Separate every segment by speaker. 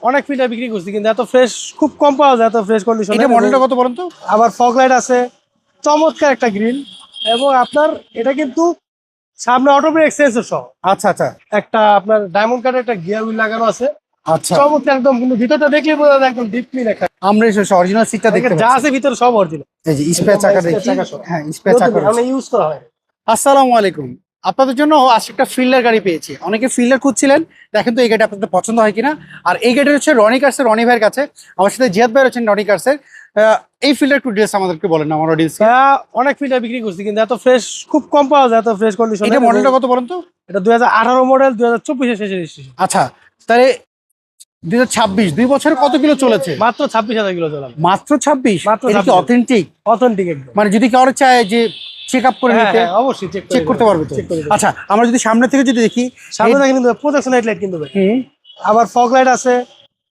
Speaker 1: অনেক ফিল্টার বিক্রি করছি, কিন্তু এত ফ্রেশ খুব কম পাওয়া যায়, এত ফ্রেশ কন্ডিশন।
Speaker 2: এটা মডেলটা কত বলেন তো?
Speaker 1: আবার ফগ লাইট আছে, চমৎকার একটা গ্রিল, এবং আপনার এটা কিন্তু সামনে অটো ব্রেক সেন্সর সহ
Speaker 2: আচ্ছা আচ্ছা
Speaker 1: একটা আপনার ডায়মন্ড কাটের একটা গিয়ার হুইল লাগানো আছে।
Speaker 2: আচ্ছা,
Speaker 1: চমৎকার একদম, কিন্তু ভিতরটা দেখলে বোঝা যায় একদম ডিপ ক্লিন একটা।
Speaker 2: আমরা অরিজিনাল সিটটা দেখতে
Speaker 1: যা
Speaker 2: পাচ্ছি।
Speaker 1: আছে ভিতরে সব অরিজিনাল।
Speaker 2: এই যে স্পেয়ার চাকা দেখি। হ্যাঁ, স্পেয়ার চাকা
Speaker 1: আমরা ইউজ করা হয়।
Speaker 2: আসসালামু আলাইকুম। আপনাদের জন্য আজকে একটা ফিল্ডার গাড়ি পেয়েছি। অনেকে ফিল্ডার খুঁজছিলেন, দেখেন তো এই গাড়ি আপনাদের পছন্দ হয় কিনা। আর এই গাড়ি হচ্ছে রনি কার্সের রনি ভাইয়ের কাছে। আমার সাথে জিয়াদ ভাই আছেন রনি কার্সের। এই ফিল্ডার একটু ডিটেইলস আমাদেরকে বলেন না আমার অডিয়েন্স।
Speaker 1: অনেক ফিল্টার বিক্রি করছি, কিন্তু এত ফ্রেশ খুব কম পাওয়া যায়, এত ফ্রেশ কন্ডিশন।
Speaker 2: এটা মডেলটা কত বলেন তো?
Speaker 1: এটা 2018 মডেল, 2024 শেষে রেজিস্ট্রেশন।
Speaker 2: আচ্ছা, তাহলে 2026 2 বছরে কত কিলো চলেছে?
Speaker 1: মাত্র 26,000 কিলো চলা।
Speaker 2: মাত্র 26?
Speaker 1: মাত্র
Speaker 2: এটা কি
Speaker 1: 26?
Speaker 2: অথেন্টিক?
Speaker 1: অথেন্টিক একদম।
Speaker 2: মানে যদি কারো চায় যে চেক আপ করে নিতে,
Speaker 1: অবশ্যই
Speaker 2: চেক করতে পারবে তো? আচ্ছা, আমরা যদি সামনে থেকে যদি দেখি,
Speaker 1: সামনে দেখেন কিন্তু প্রজেকশন লাইট কিন্তু ভাই।
Speaker 2: হুম,
Speaker 1: আবার ফগ লাইট আছে,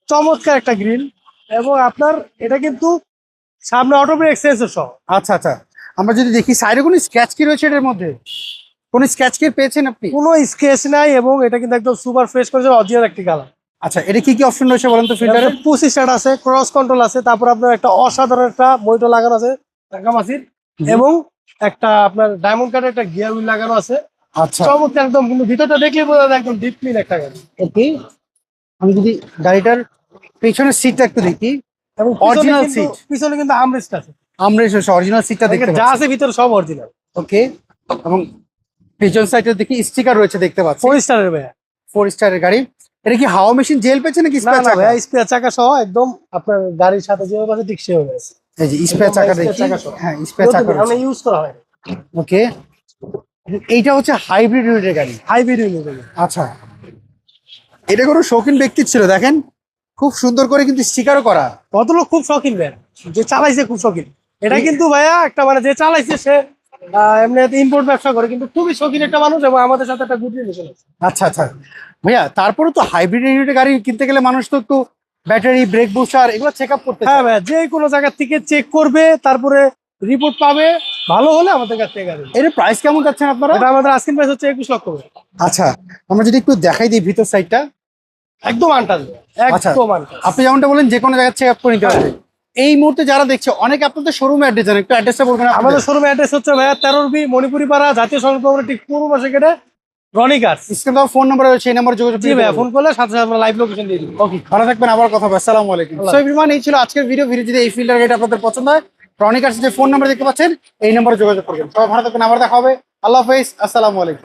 Speaker 1: চমৎকার একটা গ্রিল, এবং আপনার এটা কিন্তু সামনে অটো ব্রেক সেন্সর সহ।
Speaker 2: আচ্ছা আচ্ছা, আমরা যদি দেখি সাইডে কোনো স্ক্র্যাচ কি রয়েছে এটার মধ্যে? কোন স্ক্র্যাচ কি পেয়েছেন আপনি?
Speaker 1: কোনো স্কেচ নাই, এবং এটা কিন্তু একদম সুপার ফ্রেশ করেছে, অরিজিনাল একটি কালার।
Speaker 2: আচ্ছা, এটা কি কি অপশন রয়েছে বলেন তো ফিল্টারে?
Speaker 1: পুশ স্টার্ট আছে, ক্রস কন্ট্রোল আছে, তারপর আপনার একটা অসাধারণ একটা মনিটর লাগানো আছে টাকামাসির, এবং একটা আপনার ডায়মন্ড কাটের একটা গিয়ার হুইল লাগানো আছে।
Speaker 2: আচ্ছা,
Speaker 1: চমৎকার একদম, কিন্তু ভিতরটা দেখলে বোঝা যায় একদম ডিপ ক্লিন একটা গাড়ি।
Speaker 2: ওকে। আমি যদি গাড়িটার পেছনের সিটটা একটু দেখি,
Speaker 1: এবং
Speaker 2: অরিজিনাল সিট,
Speaker 1: পিছনে কিন্তু আমরেস্ট আছে।
Speaker 2: আমরা অরিজিনাল সিটটা দেখতে
Speaker 1: যা
Speaker 2: পাচ্ছি।
Speaker 1: আছে ভিতরে সব অরিজিনাল।
Speaker 2: ওকে, এবং পেছন সাইডে দেখি স্টিকার রয়েছে দেখতে পাচ্ছি।
Speaker 1: 4 স্টারের ভাই।
Speaker 2: 4 স্টারের গাড়ি। এটা কি হাওয়া মেশিন জেল পেয়েছে নাকি
Speaker 1: না
Speaker 2: স্পেয়ার
Speaker 1: না
Speaker 2: চাকা?
Speaker 1: ভাই, স্পেয়ার চাকা সহ একদম আপনার গাড়ির সাথে যেভাবে আছে ঠিক সেভাবে আছে।
Speaker 2: এই যে স্পেয়ার চাকা দেখি। হ্যাঁ, স্পেয়ার চাকা
Speaker 1: আমরা ইউজ করা হয়।
Speaker 2: ওকে। এইটা হচ্ছে হাইব্রিড ইউনিটের গাড়ি।
Speaker 1: Hybrid unit.
Speaker 2: আচ্ছা, এটা কোনো শৌখিন ব্যক্তি ছিল, দেখেন খুব সুন্দর করে কিন্তু স্টিকারও করা।
Speaker 1: কত লোক খুব শখিন ভাই, যে চালাইছে খুব শখিন। এটা কিন্তু ভাইয়া একটা মানে যে চালাইছে সে এমনি ইম্পোর্ট ব্যবসা করে, কিন্তু খুবই শখিন একটা মানুষ, এবং আমাদের সাথে একটা গুড রিলেশন আছে।
Speaker 2: আচ্ছা আচ্ছা ভাইয়া, তারপরে তো হাইব্রিড ইউনিটের গাড়ি কিনতে গেলে মানুষ তো একটু ব্যাটারি, ব্রেক বুস্টার এগুলো চেক আপ করতে
Speaker 1: হ্যাঁ
Speaker 2: চায়।
Speaker 1: ভাইয়া, যে কোনো জায়গা থেকে চেক করবে, তারপরে রিপোর্ট পাবে, ভালো হলে আমাদের কাছ থেকে গাড়ি।
Speaker 2: এর প্রাইস কেমন যাচ্ছেন আপনারা?
Speaker 1: এটা আমাদের আস্কিং প্রাইস হচ্ছে 21 লক্ষ করে।
Speaker 2: আচ্ছা, আমরা যদি একটু দেখাই দিই ভিতর সাইডটা।
Speaker 1: একদম আনটাজ,
Speaker 2: আচ্ছা,
Speaker 1: একদম আনটাজ।
Speaker 2: আপনি যেমনটা বলেন যে কোনো জায়গায় চেক আপ করে নিতে পারবে। এই মুহূর্তে যারা দেখছে, অনেকে আপনাদের শোরুমে অ্যাড্রেস জানেন, একটু অ্যাড্রেসটা বলবেন আপনাদের?
Speaker 1: আমাদের শোরুম অ্যাড্রেস হচ্ছে ভাইয়া 13B মণিপুরি পাড়া, জাতীয় সংসদ ভবনের ঠিক পূর্ব পাশে গেটে রনি কার্স।
Speaker 2: স্ক্রিনে দেওয়া ফোন নাম্বার রয়েছে, এই নাম্বারে যোগাযোগ
Speaker 1: জি ভাইয়া, ফোন করলে সাথে সাথে আমরা লাইভ লোকেশন দিয়ে দিব।
Speaker 2: ওকে, ভালো থাকবেন, আবার কথা হবে। আসসালামু আলাইকুম। সো এভরিওয়ান, এই ছিল আজকের ভিডিও। যদি এই ফিল্ডার গাড়িটা আপনাদের পছন্দ হয়, রনি কার্সের যে ফোন নাম্বার দেখতে পাচ্ছেন এই নাম্বারে যোগাযোগ করবেন। সবাই ভালো থাকবেন, আবার দেখা হবে। আল্লাহ হাফেজ, আসসালামু আলাইকুম।